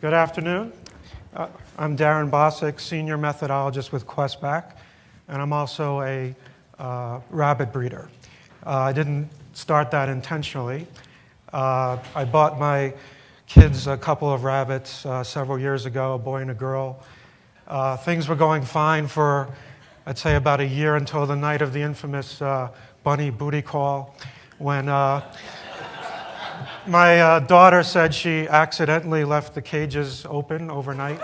Good afternoon. I'm Darren Bosik, Senior Methodologist with QuestBack, and I'm also a rabbit breeder. I didn't start that intentionally. I bought my kids a couple of rabbits several years ago, a boy and a girl. Things were going fine for, I'd say, about a year until the night of the infamous bunny booty call, when my daughter said she accidentally left the cages open overnight.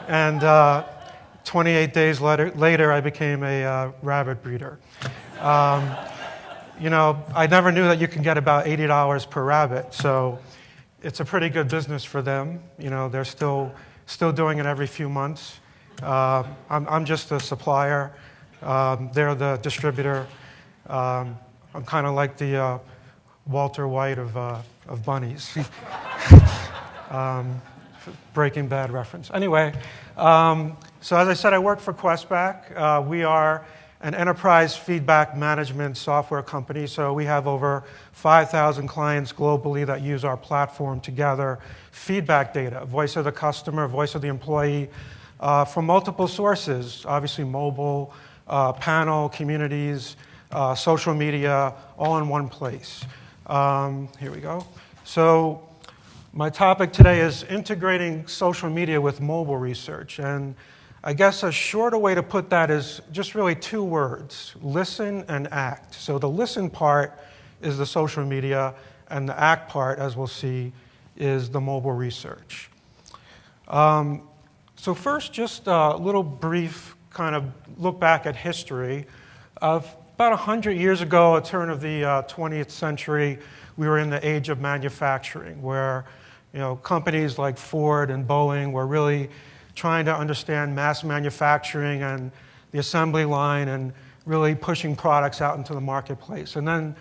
And 28 days later, I became a rabbit breeder. I never knew that you can get about $80 per rabbit, so it's a pretty good business for them. They're still doing it every few months. I'm just a supplier. They're the distributor. I'm kind of like the Walter White of bunnies. Breaking Bad reference. Anyway, so as I said, I work for QuestBack. We are an enterprise feedback management software company, so we have over 5,000 clients globally that use our platform to gather feedback data, voice of the customer, voice of the employee, from multiple sources, obviously mobile, panel, communities, social media, all in one place. Here we go. So my topic today is integrating social media with mobile research. And I guess a shorter way to put that is just really two words: listen and act. So the listen part is the social media, and the act part, as we'll see, is the mobile research. So first, just a little brief kind of look back at history. About 100 years ago, at the turn of the 20th century, we were in the age of manufacturing, where companies like Ford and Boeing were really trying to understand mass manufacturing and the assembly line and really pushing products out into the marketplace. And then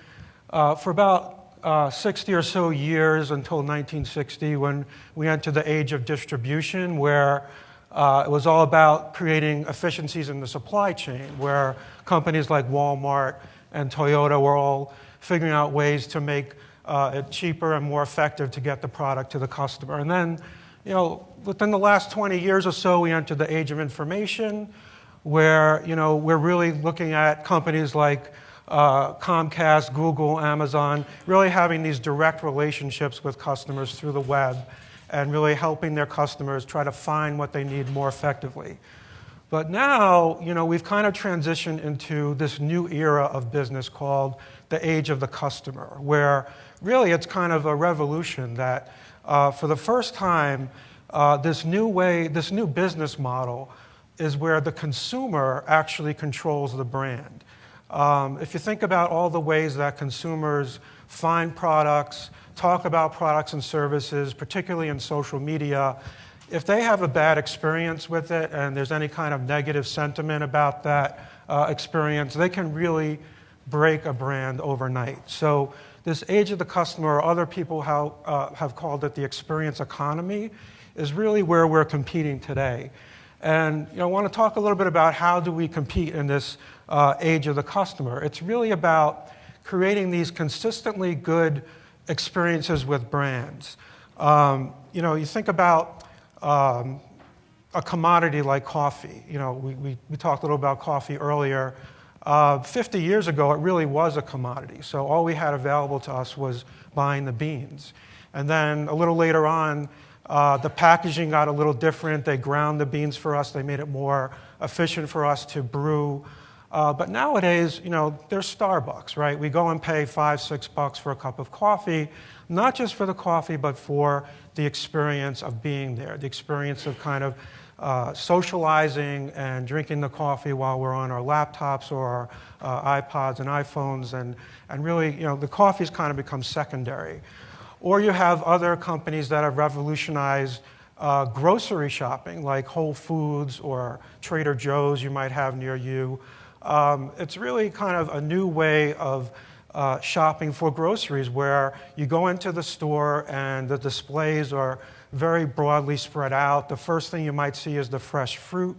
for about 60 or so years until 1960, when we entered the age of distribution, where it was all about creating efficiencies in the supply chain, where companies like Walmart and Toyota were all figuring out ways to make it cheaper and more effective to get the product to the customer. And then, within the last 20 years or so, we entered the age of information, where, we're really looking at companies like Comcast, Google, Amazon, really having these direct relationships with customers through the web and really helping their customers try to find what they need more effectively. But now, we've kind of transitioned into this new era of business called the age of the customer, where really it's kind of a revolution that for the first time, this new business model is where the consumer actually controls the brand. If you think about all the ways that consumers find products, talk about products and services, particularly in social media, if they have a bad experience with it and there's any kind of negative sentiment about that experience, they can really break a brand overnight. So this age of the customer, or other people have called it the experience economy, is really where we're competing today. And I want to talk a little bit about how do we compete in this age of the customer. It's really about creating these consistently good experiences with brands. You think about a commodity like coffee. We talked a little about coffee earlier. 50 years ago, it really was a commodity. So all we had available to us was buying the beans. And then a little later on, the packaging got a little different. They ground the beans for us. They made it more efficient for us to brew. But nowadays, there's Starbucks, right? We go and pay $5, $6 for a cup of coffee, not just for the coffee, but for the experience of being there, the experience of kind of socializing and drinking the coffee while we're on our laptops or our iPods and iPhones, and really, the coffee's kind of become secondary. Or you have other companies that have revolutionized grocery shopping, like Whole Foods or Trader Joe's you might have near you. It's really kind of a new way of shopping for groceries, where you go into the store and the displays are very broadly spread out. The first thing you might see is the fresh fruit.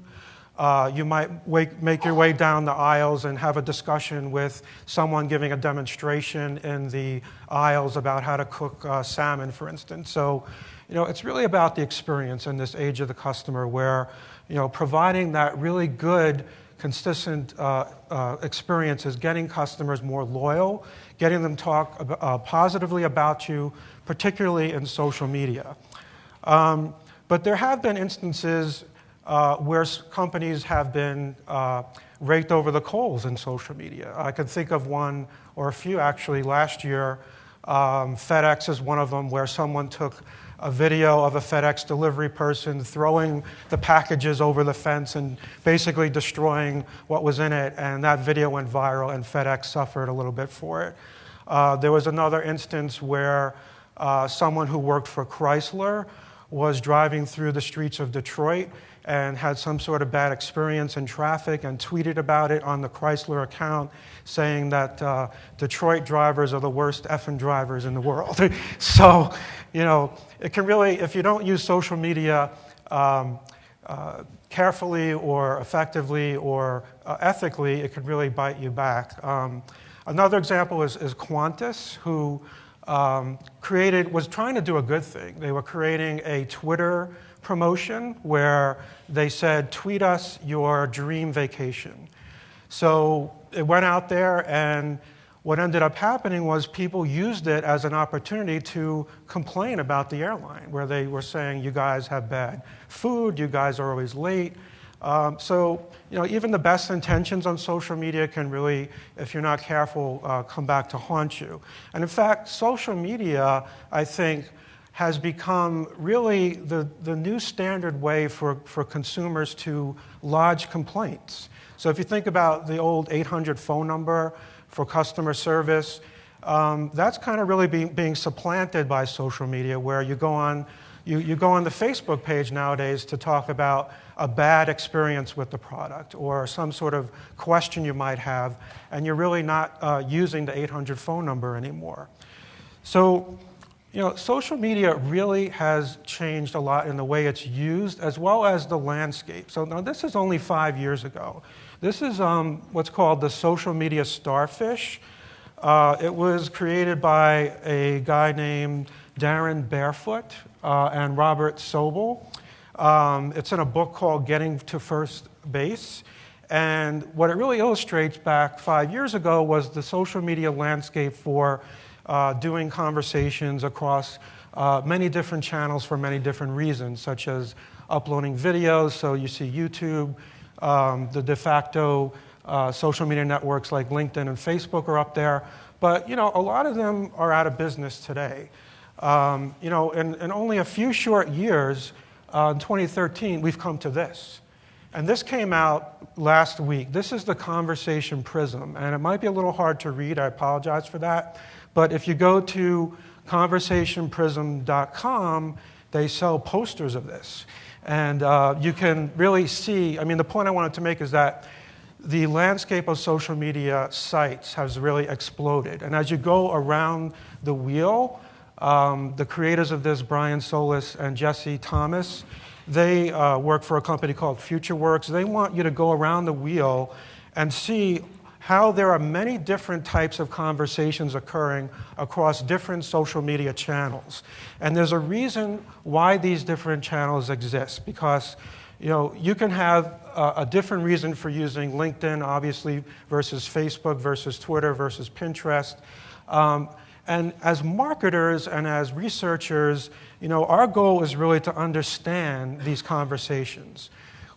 You might make your way down the aisles and have a discussion with someone giving a demonstration in the aisles about how to cook salmon, for instance. So, it's really about the experience in this age of the customer where, providing that really good, consistent experience is getting customers more loyal, getting them talk positively about you, particularly in social media. But there have been instances where companies have been raked over the coals in social media. I can think of one or a few actually last year. FedEx is one of them, where someone took a video of a FedEx delivery person throwing the packages over the fence and basically destroying what was in it, and that video went viral and FedEx suffered a little bit for it. There was another instance where someone who worked for Chrysler was driving through the streets of Detroit and had some sort of bad experience in traffic and tweeted about it on the Chrysler account, saying that Detroit drivers are the worst effing drivers in the world. So, it can really, if you don't use social media carefully or effectively or ethically, it could really bite you back. Another example is Qantas, who was trying to do a good thing. They were creating a Twitter promotion where they said, tweet us your dream vacation. So it went out there, and what ended up happening was people used it as an opportunity to complain about the airline, where they were saying, you guys have bad food, you guys are always late. So, even the best intentions on social media can really, if you're not careful, come back to haunt you. And in fact, social media, I think, has become really the new standard way for consumers to lodge complaints. So if you think about the old 800 phone number for customer service, that's kind of really being supplanted by social media, where you go on the Facebook page nowadays to talk about a bad experience with the product or some sort of question you might have, and you're really not using the 800 phone number anymore. So, social media really has changed a lot in the way it's used, as well as the landscape. So now this is only 5 years ago. This is what's called the social media starfish. It was created by a guy named Darren Barefoot and Robert Sobel. It's in a book called Getting to First Base. And what it really illustrates back 5 years ago was the social media landscape for doing conversations across many different channels for many different reasons, such as uploading videos. So you see YouTube, the de facto social media networks like LinkedIn and Facebook are up there. But, a lot of them are out of business today. In only a few short years, in 2013, we've come to this. And this came out last week. This is the Conversation Prism, and it might be a little hard to read. I apologize for that. But if you go to conversationprism.com, they sell posters of this. And you can really see, the point I wanted to make is that the landscape of social media sites has really exploded. And as you go around the wheel, the creators of this, Brian Solis and Jesse Thomas, they work for a company called FutureWorks. They want you to go around the wheel and see how there are many different types of conversations occurring across different social media channels. And there's a reason why these different channels exist, because you can have a different reason for using LinkedIn, obviously, versus Facebook, versus Twitter, versus Pinterest. And as marketers and as researchers, our goal is really to understand these conversations.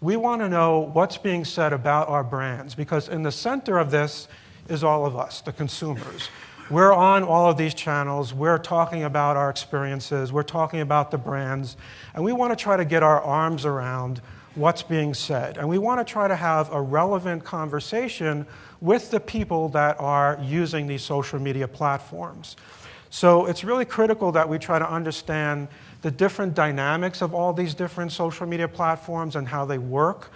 We want to know what's being said about our brands, because in the center of this is all of us, the consumers. We're on all of these channels. We're talking about our experiences. We're talking about the brands. And we want to try to get our arms around what's being said. And we want to try to have a relevant conversation with the people that are using these social media platforms. So it's really critical that we try to understand the different dynamics of all these different social media platforms and how they work.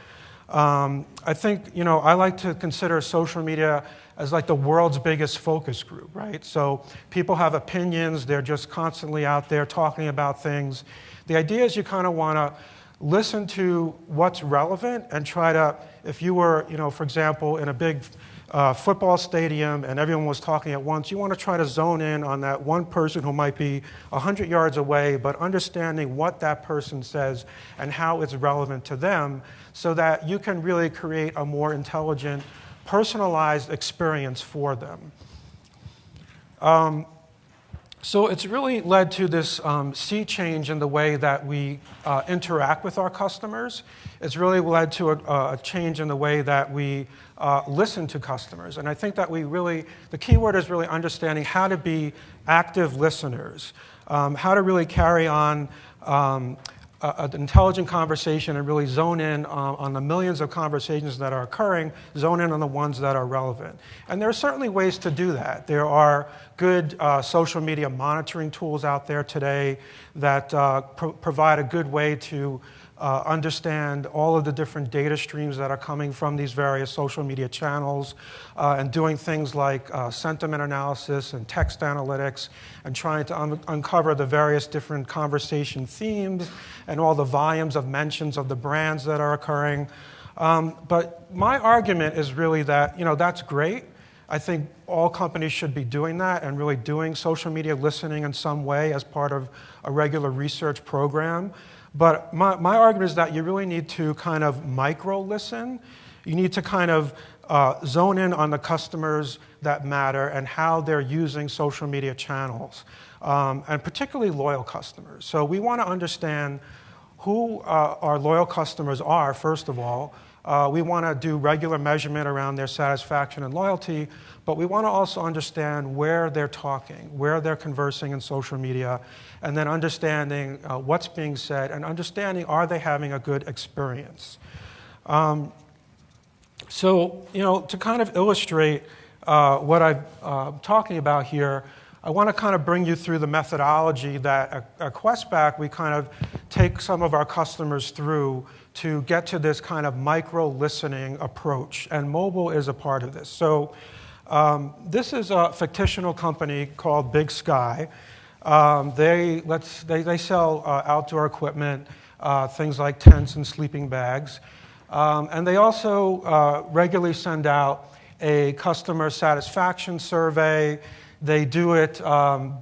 I think, I like to consider social media as like the world's biggest focus group, right? So people have opinions. They're just constantly out there talking about things. The idea is you kind of want to listen to what's relevant and try to, if you were, for example, in a big football stadium and everyone was talking at once, you want to try to zone in on that one person who might be 100 yards away, but understanding what that person says and how it's relevant to them so that you can really create a more intelligent, personalized experience for them. So it's really led to this sea change in the way that we interact with our customers. It's really led to a change in the way that we listen to customers. And I think that the key word is really understanding how to be active listeners, how to really carry on an intelligent conversation and really zone in on the millions of conversations that are occurring, zone in on the ones that are relevant. And there are certainly ways to do that. There are good social media monitoring tools out there today that provide a good way to understand all of the different data streams that are coming from these various social media channels and doing things like sentiment analysis and text analytics and trying to uncover the various different conversation themes and all the volumes of mentions of the brands that are occurring. But my argument is really that, that's great. I think all companies should be doing that and really doing social media listening in some way as part of a regular research program. But my argument is that you really need to kind of micro-listen. You need to kind of zone in on the customers that matter and how they're using social media channels, and particularly loyal customers. So we want to understand who our loyal customers are, first of all. We want to do regular measurement around their satisfaction and loyalty, but we want to also understand where they're talking, where they're conversing in social media, and then understanding what's being said and understanding are they having a good experience. So, to kind of illustrate what I'm talking about here, I want to kind of bring you through the methodology that at QuestBack we kind of take some of our customers through to get to this kind of micro-listening approach, and mobile is a part of this. So this is a fictional company called Big Sky. They sell outdoor equipment, things like tents and sleeping bags. And they also regularly send out a customer satisfaction survey. They do it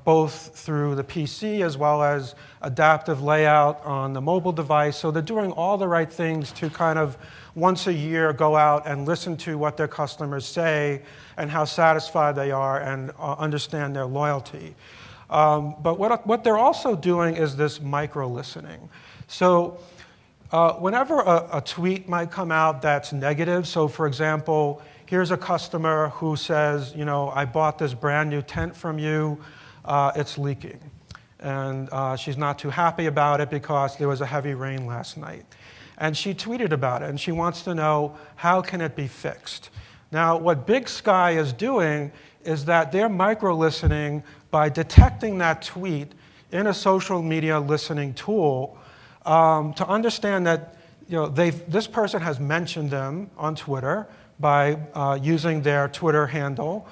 both through the PC as well as adaptive layout on the mobile device. So they're doing all the right things to kind of once a year go out and listen to what their customers say and how satisfied they are and understand their loyalty. But what they're also doing is this micro-listening. So whenever a tweet might come out that's negative, so for example, here's a customer who says, I bought this brand new tent from you, it's leaking. And she's not too happy about it because there was a heavy rain last night. And she tweeted about it, and she wants to know, how can it be fixed? Now, what Big Sky is doing is that they're micro-listening by detecting that tweet in a social media listening tool to understand that this person has mentioned them on Twitter by using their Twitter handle.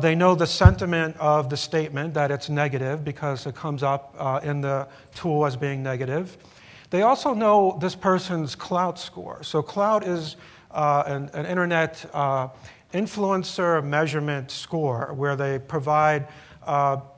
They know the sentiment of the statement, that it's negative because it comes up in the tool as being negative. They also know this person's clout score. So clout is an internet influencer measurement score where they provide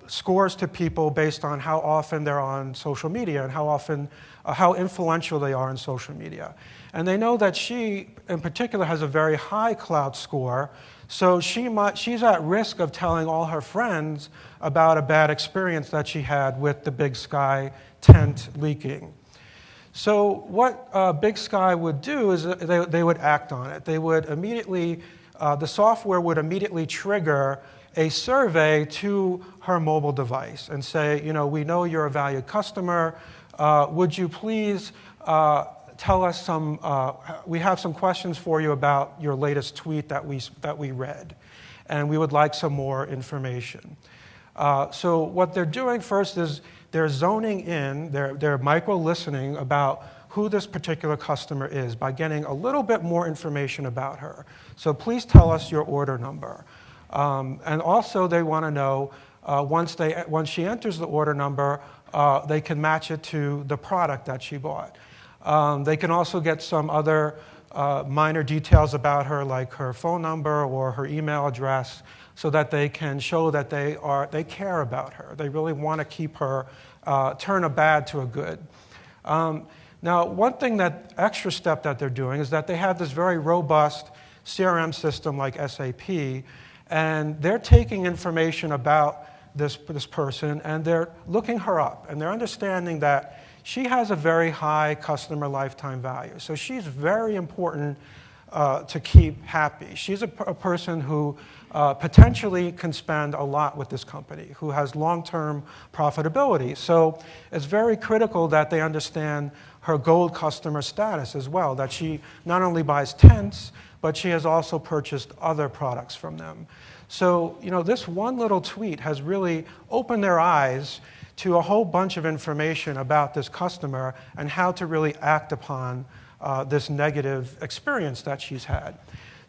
scores to people based on how often they're on social media and how influential they are in social media. And they know that she, in particular, has a very high clout score, so she's at risk of telling all her friends about a bad experience that she had with the Big Sky tent leaking. So what Big Sky would do is they would act on it. They would immediately, the software would immediately trigger a survey to her mobile device and say, we know you're a valued customer. Would you please tell us we have some questions for you about your latest tweet that we read, and we would like some more information. So what they're doing first is they're zoning in, they're micro-listening about who this particular customer is by getting a little bit more information about her. So please tell us your order number. And also they want to know, once she enters the order number, they can match it to the product that she bought. They can also get some other minor details about her, like her phone number or her email address, so that they can show that they care about her. They really want to keep her, turn a bad to a good. Now, one thing that extra step that they're doing is that they have this very robust CRM system like SAP, and they're taking information about this person, and they're looking her up, and they're understanding that she has a very high customer lifetime value. So she's very important to keep happy. She's a person who potentially can spend a lot with this company, who has long-term profitability. So it's very critical that they understand her gold customer status as well, that she not only buys tents, but she has also purchased other products from them. So, this one little tweet has really opened their eyes to a whole bunch of information about this customer and how to really act upon this negative experience that she's had.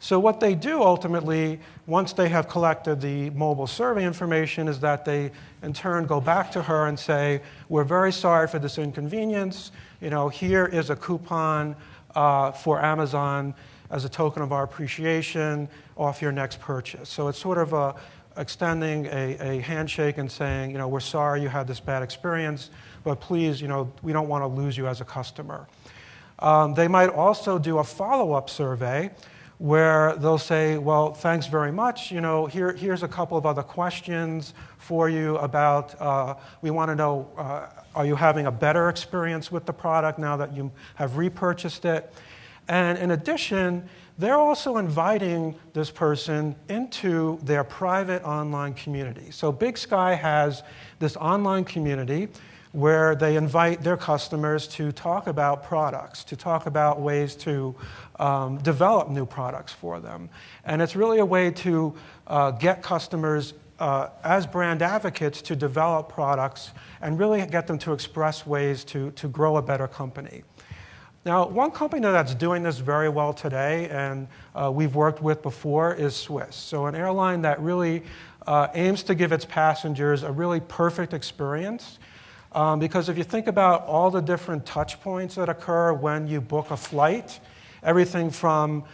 So what they do ultimately, once they have collected the mobile survey information, is that they in turn go back to her and say, we're very sorry for this inconvenience. Here is a coupon for Amazon as a token of our appreciation off your next purchase. So it's sort of extending a handshake and saying, we're sorry you had this bad experience, but please, we don't want to lose you as a customer. They might also do a follow-up survey where they'll say, well, thanks very much. Here's a couple of other questions for you about, we want to know, are you having a better experience with the product now that you have repurchased it? And in addition, they're also inviting this person into their private online community. So Big Sky has this online community where they invite their customers to talk about products, to talk about ways to develop new products for them. And it's really a way to get customers as brand advocates to develop products and really get them to express ways to grow a better company. Now, one company that's doing this very well today and we've worked with before is Swiss. So an airline that really aims to give its passengers a really perfect experience. Because if you think about all the different touch points that occur when you book a flight, everything from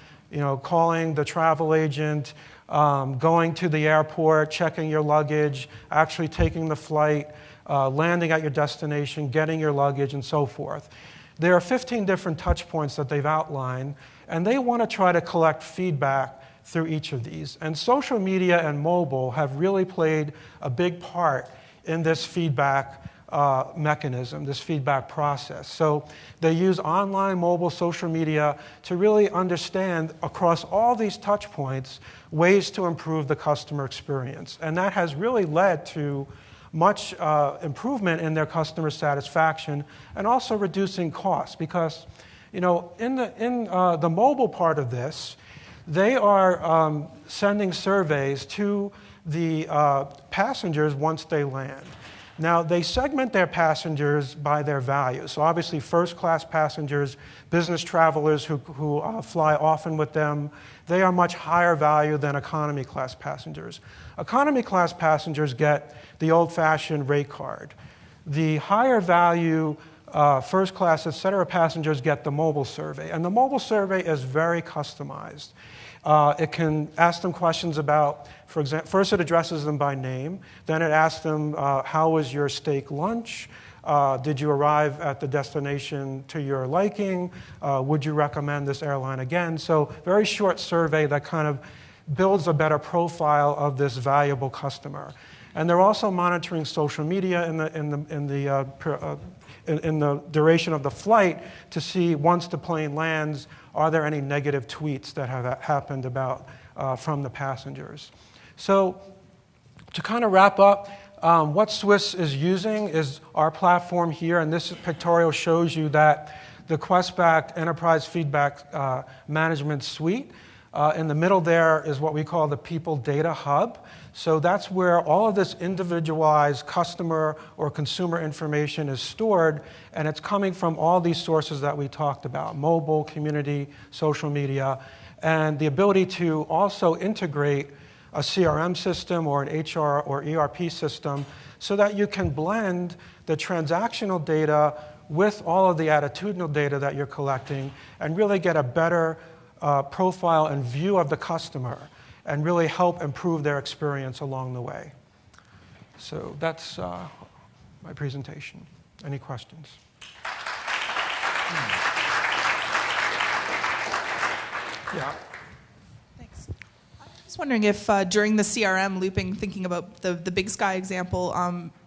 calling the travel agent, going to the airport, checking your luggage, actually taking the flight, landing at your destination, getting your luggage, and so forth. There are 15 different touch points that they've outlined, and they want to try to collect feedback through each of these. And social media and mobile have really played a big part in this feedback mechanism, this feedback process. So they use online, mobile, social media to really understand across all these touch points ways to improve the customer experience. And that has really led to much improvement in their customer satisfaction and also reducing costs because, in the mobile part of this, they are sending surveys to the passengers once they land. Now, they segment their passengers by their value. So obviously, first-class passengers, business travelers who fly often with them, they are much higher value than economy-class passengers. Economy-class passengers get the old-fashioned rate card. The higher value first-class, et cetera, passengers get the mobile survey. And the mobile survey is very customized. It can ask them questions about, for example, first it addresses them by name, then it asks them, how was your steak lunch? Did you arrive at the destination to your liking? Would you recommend this airline again? So very short survey that kind of builds a better profile of this valuable customer. And they're also monitoring social media in the duration of the flight to see once the plane lands, are there any negative tweets that have happened about from the passengers? So to kind of wrap up, what Swiss is using is our platform here, and this pictorial shows you that the QuestBack Enterprise Feedback Management Suite. In the middle there is what we call the People Data Hub. So that's where all of this individualized customer or consumer information is stored, and it's coming from all these sources that we talked about, mobile, community, social media, and the ability to also integrate a CRM system or an HR or ERP system so that you can blend the transactional data with all of the attitudinal data that you're collecting and really get a better profile and view of the customer and really help improve their experience along the way. So that's my presentation. Any questions? Yeah. Thanks. I was wondering if during the CRM looping, thinking about the Big Sky example,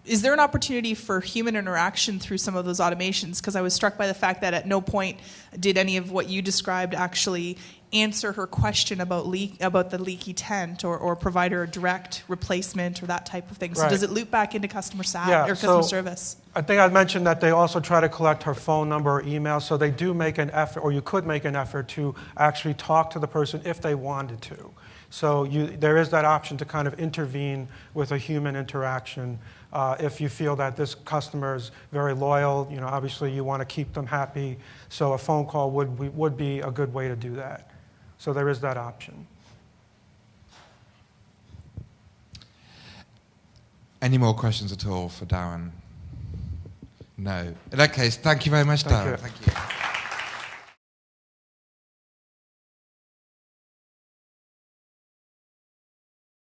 is there an opportunity for human interaction through some of those automations? Because I was struck by the fact that at no point did any of what you described actually answer her question about the leaky tent or provide her a direct replacement or that type of thing. So does it loop back into customer sat or customer service? I think I mentioned that they also try to collect her phone number or email, so they do make an effort, or you could make an effort to actually talk to the person if they wanted to. So there is that option to kind of intervene with a human interaction if you feel that this customer is very loyal. Obviously you want to keep them happy, so a phone call would be a good way to do that. So there is that option. Any more questions at all for Darren? No. In that case, thank you very much, Darren. Thank you.